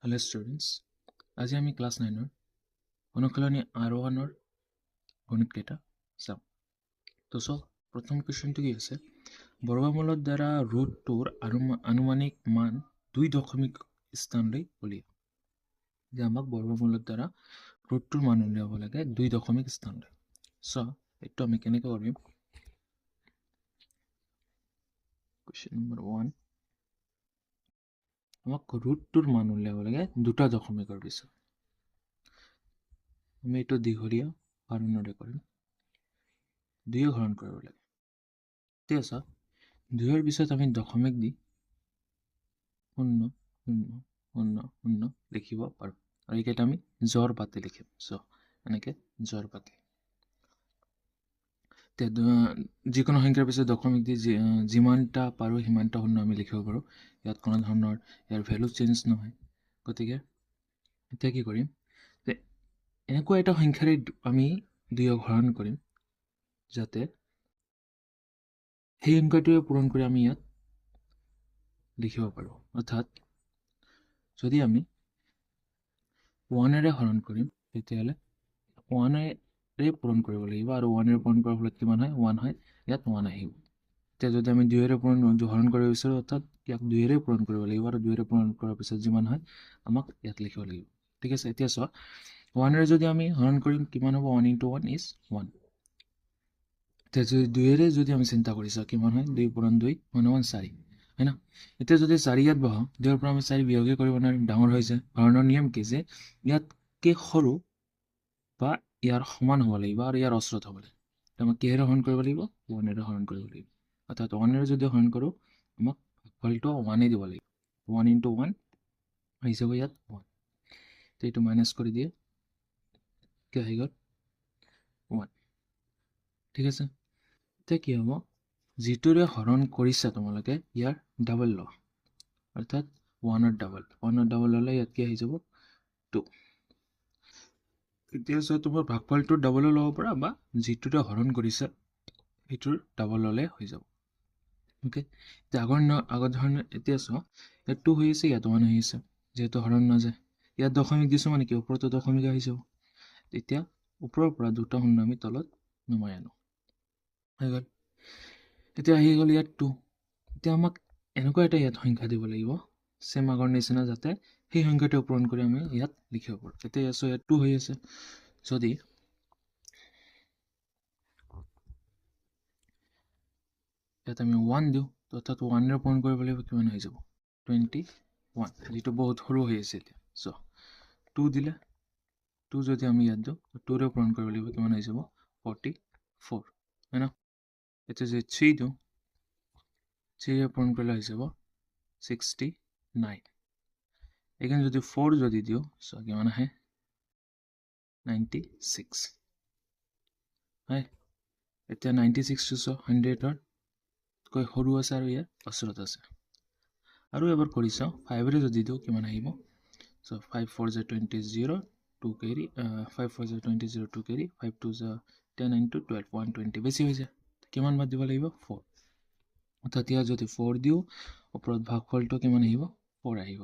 Hello students, আজি আমি class 9 অনুশীলনী R1 গণিত কেইটা চাম। তো প্ৰথম কোৱেশ্চনটো কি আছে, বৰ্গমূলৰ দ্বাৰা ৰুটটোৰ আনুমানিক মান 2 দশমিক স্থানলৈ উলিয়াওক। যে আমাক বৰ্গমূলৰ দ্বাৰা ৰুটটোৰ মান উলিয়াব লাগে 2 দশমিক স্থানলৈ। এইটো আমি কেনেকৈ কৰিম? কোৱেশ্চন নম্বৰ 1, আমাক ৰুটটোৰ মান উলিয়াব লাগে 2টা দশমিকৰ পিছত। আমি এইটো দীঘলীয়া হৰণৰে কৰিম, 2 হৰণ কৰিব লাগে। ঠিক আছে, 2ৰ পিছত আমি দশমিক দি 0 0 0 0 লিখিব পাৰোঁ, আৰু এইকেইটা আমি জৰ পাতি লিখিম। এনেকৈ জৰ পাতি যিকোনো সংখ্যাৰ পিছত দশমিক দি যিমানটা পাৰোঁ সিমানটা শূন্য আমি লিখিব পাৰোঁ। ইয়াত কোনো ধৰণৰ ইয়াৰ ভেলু চেঞ্জ নহয়। গতিকে এতিয়া কি কৰিম, যে এনেকুৱা এটা সংখ্যাৰে আমি 2ক হৰণ কৰিম যাতে সেই সংখ্যাটোৱে পূৰণ কৰি আমি ইয়াত লিখিব পাৰোঁ। অৰ্থাৎ যদি আমি 1ৰে হৰণ কৰিম তেতিয়াহ'লে 1ৰে পূৰণ কৰিব লাগিব, আৰু 1ৰে পূৰণ কৰাৰ ফলত কিমান হয়? 1 হয়। ইয়াত 1 আহিব। এতিয়া যদি আমি 2ৰে হৰণ কৰিব বিচাৰোঁ, অৰ্থাৎ ইয়াক 2ৰে পূৰণ কৰিব লাগিব, আৰু 2ৰে পূৰণ কৰাৰ পিছত যিমান হয় আমাক ইয়াত লিখিব লাগিব। ঠিক আছে, এতিয়া 1ৰে যদি আমি হৰণ কৰিম কিমান হ'ব? 1 × 1 = 1। এতিয়া যদি 2ৰে যদি আমি চিন্তা কৰি চাওঁ কিমান হয়? 2 × 2 = 4, হয় না? এতিয়া যদি 4 ইয়াত বহাওঁ, 2ৰ পৰা আমি 4 বিয়োগে কৰিব নোৱাৰিম, ডাঙৰ হৈ যায়। হৰণৰ নিয়ম কি যে ইয়াতকৈ সৰু বা ইয়াৰ সমান হ'ব লাগিব, আৰু ইয়াৰ ওচৰত হ'ব লাগিব। আমাক কিহেৰে হৰণ কৰিব লাগিব? 1ৰে হৰণ কৰিব লাগিব। অৰ্থাৎ 1ৰে যদি হৰণ কৰোঁ আমাক ভাগফলটো 1 দিব লাগিব। 1 × 1 আহি যাব ইয়াত 1। এইটো মাইনাছ কৰি দিয়ে কি আহি গ'ল? 1। ঠিক আছে, এতিয়া কি হ'ব? যিটোৰে হৰণ কৰিছা তোমালোকে ইয়াৰ ডাবল ল, অৰ্থাৎ 1ৰ ডাবল। 1ৰ ডাবল হ'লে ইয়াত কি আহি যাব? 2। এতিয়া তোমাৰ ভাগফলটোৰ ডাবলো ল'ব পাৰা, বা যিটোৰে হৰণ কৰিছা সেইটোৰ ডাবল ল'লে হৈ যাব। অ'কে, এতিয়া আগৰ ধৰণে এতিয়া ইয়াত 2 হৈ আছে, ইয়াত 1 হৈ আছে। যিহেতু হৰণ নাযায়, ইয়াত দশমিক দিছোঁ মানে কি ওপৰতো দশমিক আহি যাব। এতিয়া ওপৰৰ পৰা 2টা শূন্য আমি তলত নমাই আনো, হৈ গ'ল। এতিয়া আহি গ'ল ইয়াত 2। এতিয়া আমাক এনেকুৱা এটা ইয়াত সংখ্যা দিব লাগিব চেম আগৰ নিচিনা, যাতে সেই সংখ্যাটো পূৰণ কৰি আমি ইয়াত লিখিব পাৰোঁ। এতিয়া ইয়াত 2 হৈ আছে, যদি ইয়াত আমি 1 দিওঁ, অৰ্থাৎ 1ৰে পূৰণ কৰিব লাগিব, কিমান হৈ যাব? 21, যিটো বহুত সৰু হৈ আছে। এতিয়া 2 দিলে, 2 যদি আমি ইয়াত দিওঁ, 2ৰে পূৰণ কৰিব লাগিব, কিমান হৈ যাব? 44, হয় না? এতিয়া যদি 3 দিওঁ, 3ৰে পূৰণ কৰিলে হৈ যাব 69। এইখিনি যদি 4 যদি দিওঁ, কিমান আহে? 96, হয়। এতিয়া 96টো 100কৈ সৰু আছে, আৰু ইয়াৰ ওচৰত আছে। আৰু এবাৰ কৰি চাওঁ, 5ৰে যদি দিওঁ কিমান আহিব? 5 × 4 = 20, 0 2 কেৰি, 5 × 4 = 20, 0 2 কেৰি, 5 × 2 = 10 × 12 120। বেছি হৈ যায়, কিমান বাদ দিব লাগিব? 4। অৰ্থাৎ ইয়াত যদি 4 দিওঁ, ওপৰত ভাগফলটো কিমান আহিব? 4 আহিব।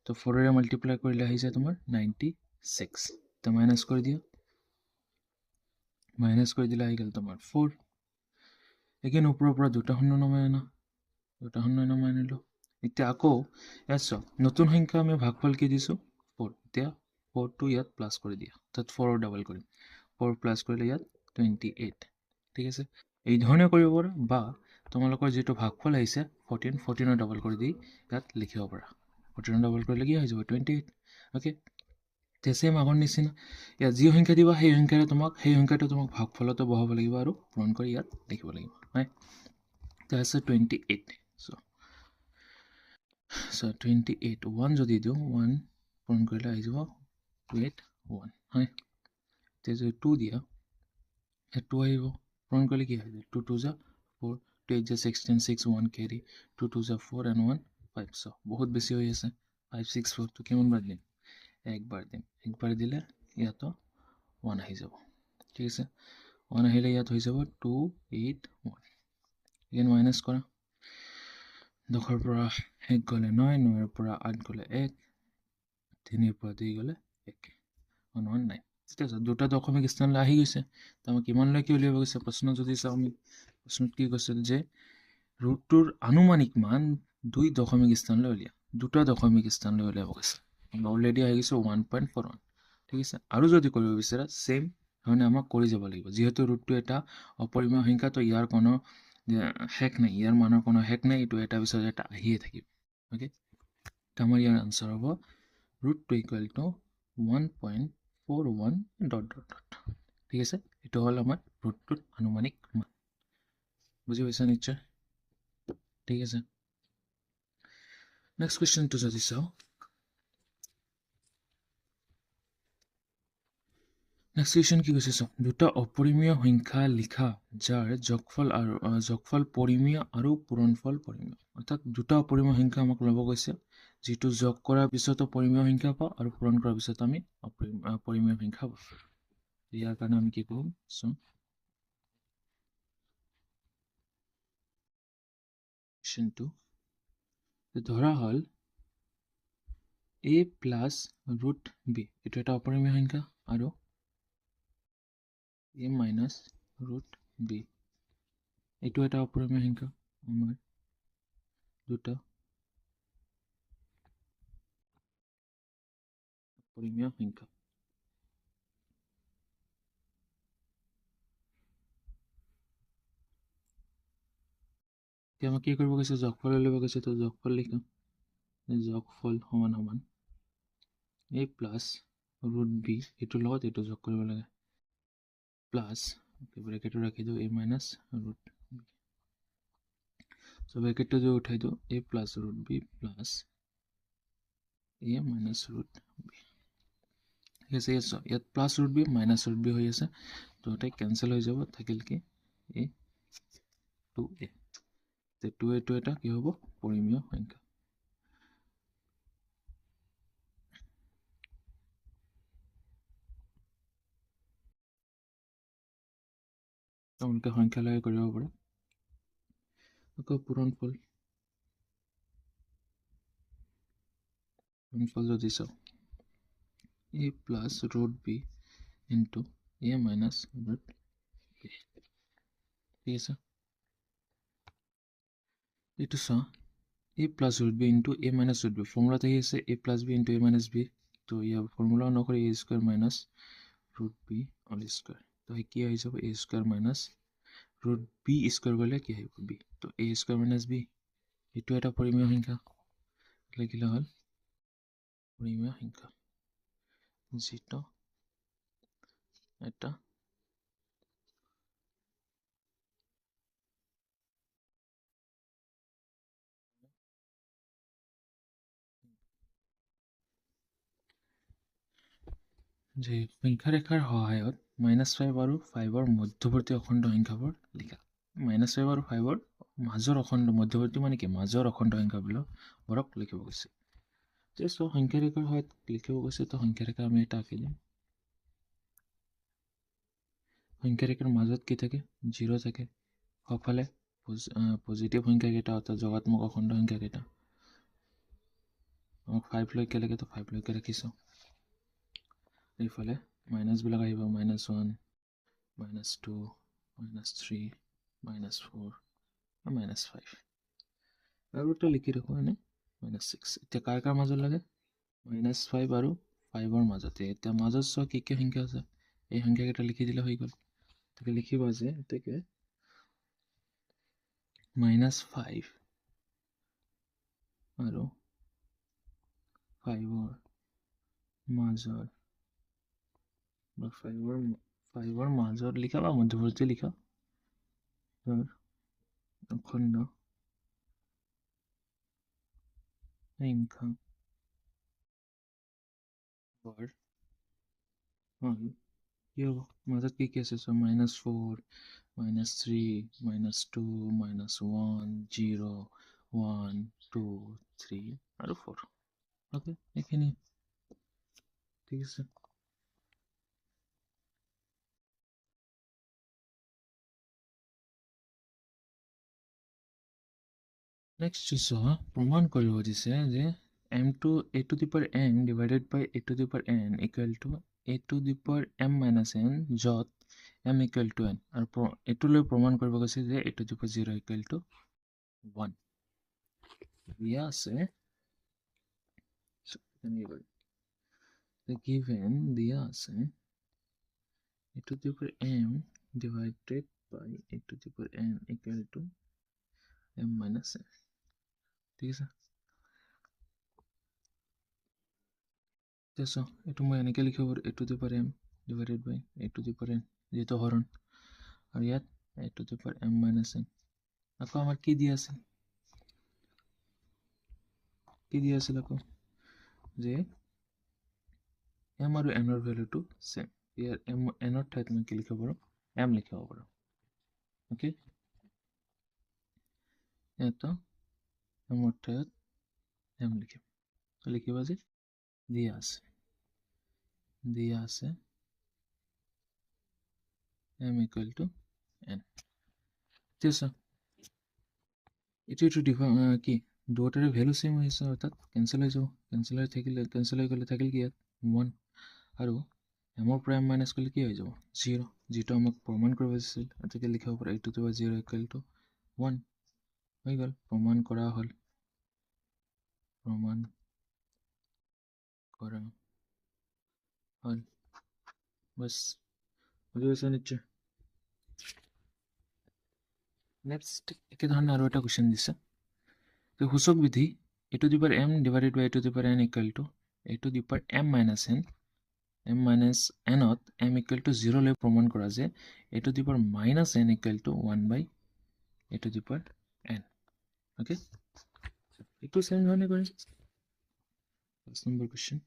তো 4ৰে মাল্টিপ্লাই কৰিলে আহি যায় তোমাৰ 96। এতিয়া মাইনাছ কৰি দিওঁ, মাইনাছ কৰি দিলে আহি গ'ল তোমাৰ 4। এইখিনি ওপৰৰ পৰা 2টা শূন্য নমাই আনা, 2টা শূন্য নমাই আনিলোঁ। এতিয়া আকৌ ইয়াত নতুন সংখ্যা আমি ভাগফল কি দিছোঁ? 4। এতিয়া 4টো ইয়াত প্লাছ কৰি দিয়া, অৰ্থাৎ 4ৰ ডাবল কৰিম। 4 প্লাছ কৰিলে ইয়াত 28। ঠিক আছে, এই ধৰণে কৰিব পাৰা, বা তোমালোকৰ যিটো ভাগফল আহিছে 14ৰ ডাবল কৰি দি ইয়াত লিখিব পাৰা। 14ৰ ডাবল কৰিলে কি হৈ যাব? 28। অ'কে, এতিয়া চেম আগৰ নিচিনা, ইয়াত যি সংখ্যা দিবা সেই সংখ্যাটো তোমাক ভাগফলতো বহাব লাগিব, আৰু পূৰণ কৰি ইয়াত লিখিব লাগিব, হয়। এতিয়া আছে 28। 28, 1 যদি দিওঁ, 1 পূৰণ কৰিলে আহি যাব 281, হয়। এতিয়া যদি 2 দিয়া, 2 আহিব, পূৰণ কৰিলে কি হৈ যায়? 2 × 2 = 4, 2 × 8 = 16, 6 1 কেৰি, 2 × 2 = 4 and 1 5। বহুত বেছি হৈ আছে। 5 6 4 টো কিমান বাৰ দিম? একবাৰ দিম। একবাৰ দিলে ইয়াতো 1 আহি যাব। ঠিক আছে, 1 আহিলে ইয়াত হৈ যাব 281। এগেইন মাইনাছ কৰা, 10ৰ পৰা 1 গ'লে 9, 9ৰ পৰা 8 গ'লে 1, 3 পৰা 2 গ'লে 1 1 9 ঠিক আছে দুটা দশমিক স্থানলৈ আহি গৈছে তো আমাক কিমানলৈকে উলিয়াব গৈছে প্ৰশ্ন যদি চাওঁ আমি প্ৰশ্নত কি কৈছিল যে ৰুটটোৰ আনুমানিক মান 2 দশমিক স্থানলৈ উলিয়া দুটা দশমিক স্থানলৈ উলিয়াব গৈছে আমরা অলরেডি আহি গৈছে 1.41 ঠিক আছে আৰু যদি কৰিব বিচাৰা সেম ধৰণে আমাক কৰি যাব লাগিব যেহেতু ৰুটটো এটা অপৰিমেয় সংখ্যা তো ইয়াৰ কোনো হেক নাই ইয়াৰ মানৰ কোনো হেক নাই এইটো এটা পিছত এটা আহিয়ে থাকিব ওকে তো আমাৰ ইয়াৰ আনসাৰ হ'ব √2 = 1.41 ... ঠিক আছে এটা হল আমাৰ ৰুটটোৰ আনুমানিক মান বুজি পাইছা নিশ্চয় ঠিক আছে নেক্সট কোৱেশ্চনটো যদি চাওঁ নেক্সট কোৱেশ্চন কি কৈছে চাওঁ দুটা অপৰিমেয় সংখ্যা লিখা যাৰ যোগফল পৰিমেয় আৰু পূৰণফল পৰিমেয় অৰ্থাৎ দুটা অপৰিমেয় সংখ্যা আমাক ল'ব কৈছে যেটো যোগ কৰাৰ পিছতো পৰিমেয় সংখ্যা পাওঁ আৰু পূৰণ কৰাৰ পিছত আমি পৰিমেয় সংখ্যা পাওঁ ইয়াৰ কাৰণে আমি কি কৰিম চাওঁ কোৱেশ্চনটো ধৰা হল a প্লাস ৰুট b এইটো এটা অপৰিমেয় সংখ্যা আৰু a মাইনাস ৰুট b এইটো এটা অপৰিমেয় সংখ্যা আমাৰ দুটা অপৰিমেয় সংখ্যা আমাক কি কৰিব কৈছে যোগফল উলিয়াব কৈছে তো যোগফল লিখা যোগফল সমান সমান a প্লাস ৰুট b এইটোৰ লগত এইটো যোগ কৰিব লাগে প্লাস ব্ৰেকেটটো ৰাখি দিওঁ a minus root b so ব্ৰেকেটটো যে উঠাই দিওঁ a plus root b plus a minus root b ঠিক আছে ইয়াত plus root b minus root b হৈ আছে তো এটা কেনসেল হৈ যাব থাকিল কি a 2a তে 2a টো এটা কি হ'ব পৰিমেয় সংখ্যা তোমালোকে সংখ্যা লগাই কৰিব পাৰে আকৌ পূৰণফল যদি চাওঁ a plus root b into a minus root b ঠিক আছে এইটো চাওঁ a plus root b into a minus root b ফৰ্মুলাত আহি আছে a plus b into a minus b তো ইয়াৰ ফৰ্মুলা অনুসৰি a square minus root b all square তো কি আহি যাব a square minus root b square গলে কি আহিব b তো a square minus b এইটো এটা পৰিমেয় সংখ্যা লিখিলে হল পৰিমেয় সংখ্যা যেটা এটা যে সংখ্যা ৰেখাৰ সহায়ত -5 আৰু 5ৰ মধ্যবৰ্তী অখণ্ড সংখ্যাবোৰ লিখা -5 আৰু 5ৰ মাজৰ অখণ্ড মধ্যবৰ্তী মানে কি মাজৰ অখণ্ড সংখ্যাবোৰক লিখিব গৈছে যে সো সংখ্যা ৰেখাৰ সহায়ত লিখিব গৈছে তো সংখ্যা ৰেখা আমি এটা আঁকি দিম সংখ্যা ৰেখাৰ মাজত কি থাকে 0 থাকে সফালে পজিটিভ সংখ্যা কেইটা অৰ্থাৎ যোগাত্মক অখণ্ড সংখ্যা কেইটা আমাক 5 লৈকে লাগে তো 5 লৈকে ৰাখিছো এইফালে মাইনাস বিলাক আহিব -1 -2 -3 -4 -5 আৰু এটা লিখি ৰাখো এনে -6 এতিয়া কাৰ কাৰ মাজত লাগে -5 আৰু 5ৰ মাজতে এতিয়া মাজত সো কি কি সংখ্যা আছে এই সংখ্যা কেইটা লিখি দিলে হৈ গল তাকে লিখিবা যে এটাকে -5 আৰু 5ৰ মাজৰ 5ৰ মাজত লিখা বা মধ্যবৰ্তী লিখা অখণ্ড সংখ্যা বৰ কি হ'ব মাজত কি আছে সো -4 -3 -2 -1 0 1 2 3 আৰু 4 ওকে এখানে ঠিক আছে নেক্সট চোৱা প্ৰমাণ কৰিব দিছে যে m to a to the power n divided by a to the power n equal to a to the power m minus n যত m equal to n আৰু এটোলৈ প্ৰমাণ কৰিব গৈছে যে a to the power 0 equal to 1 দিয়া আছে the given দিয়া আছে a to the power m divided by a to the power n equal to m minus n ঠিক আছে so এটো মই এনেকৈ লিখিব পাৰো a to the power m divided by a to the power n যেটো হৰণ আৰু ইয়াত a to the power m minus n আকৌ আমাৰ কি দিয়া আছে আকৌ যে m আৰু n ৰ ভ্যালুটো সেম ইয়াৰ n ৰ ঠাইত মই কি লিখিব পাৰো m লিখিব পাৰো ওকে এটা m ৰ ঠাইত m লিখিম তো লিখিবা যে দিয়া আছে m equal to n তেছা এটো কি দুটাৰে ভ্যালু সেম হৈছে অৰ্থাৎ ক্যান্সেল হৈ যাব ক্যান্সেল হৈ গলে থাকিল কি ইয়াত 1 আৰু m ৰ পৰা m মাইনাস কৰিলে কি হৈ যাব 0 যেটো আমাক প্ৰমাণ কৰিব আছিল এটাকে লিখিব পাৰো a to the power 0 equal to 1 হৈ গল প্ৰমাণ কৰা হল बस বুঝি গৈছে নিশ্চয় নেক্সট একে ধৰণৰ আৰু এটা কোৱেশ্চন দিছে তো সূচক বিধি a to the power m divided by a to the power n equal to a to the power m minus n to m equal to 0 লৈ প্ৰমাণ কৰা যে a to the power minus n equal to 1 by a to the power n okay একটু same ধৰণে কৰিম first number question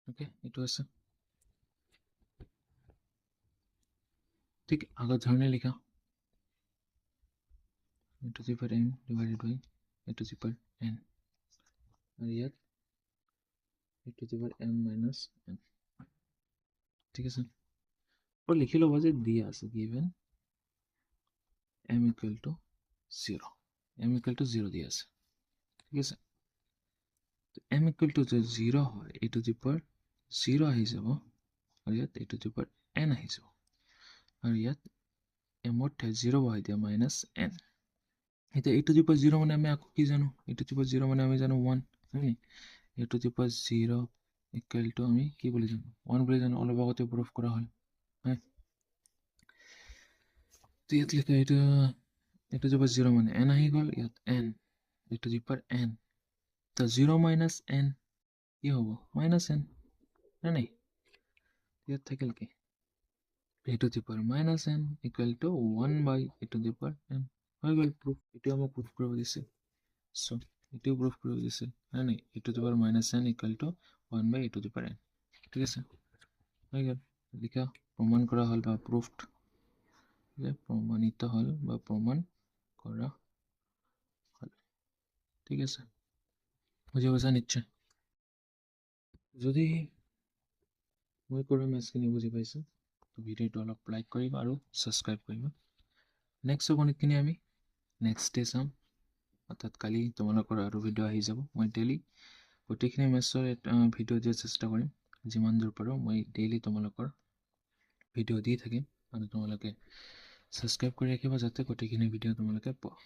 okay এটো আছে ঠিক আগৰ ধৰণে লিখা a to the power m divided by a to the power n আৰু ইয়াত a to the power m minus n ঠিক আছে और লিখি লব যে দিয়া আছে given m equal to 0 দিয়া আছে ঠিক আছে m equal to 0 হয় a to the power 0 আহি যাব আৰু ইয়াত a to the power n আহি যাব আৰু ইয়াত m ৰ ঠাইত 0 বহাই দিয়া minus n এটা a to the power 0 মানে আমি আকৌ কি জানো a to the power 0 মানে আমি জানো 1 হয়নি a to the power 0 equal to আমি কি বলি জানো 1 বলি জানো অলপ আগতে প্রুফ করা হল হ্যাঁ তো ইয়াত লিখা এটা a to the power 0 মানে n আহি গল ইয়াত n a to the power n তো 0 minus n কি হবো minus n না নাই ইয়াত থাকিল কি a to the power minus n equal to 1 by a to the power n হৈ গল প্রুফ এটা আমাক প্রুফ কৰিব দিছে সো এটাও প্ৰুফ কৰিব দিছে না নাই a to the power minus n equal to 1 by a to the power n ঠিক আছে হৈ গল লিখা প্রমাণ করা হল বা প্রুফড যে প্রমাণিত হল বা প্রমাণ করা হল ঠিক আছে বুঝি গৈছা নিশ্চয় যদি মই কৰা মেথছখিনি বুজি পাইছো তো ভিডিওটো অলপ লাইক কৰিবা আৰু সাবস্ক্ৰাইব কৰিবা নেক্সট গণিতখিনি আমি নেক্সট ডে চাম অৰ্থাৎ কালি তোমালোকৰ আৰু ভিডিও আহি যাব মই ডেইলি গোটেইখিনি মেথছৰ ভিডিও দিয়াৰ চেষ্টা কৰিম যিমান দূৰ পাৰো মই ডেইলি তোমালোকৰ ভিডিও দি থাকিম আৰু তোমালোকে সাবস্ক্ৰাইব কৰি ৰাখিবা যাতে গোটেইখিনি ভিডিও তোমালোকে পোৱা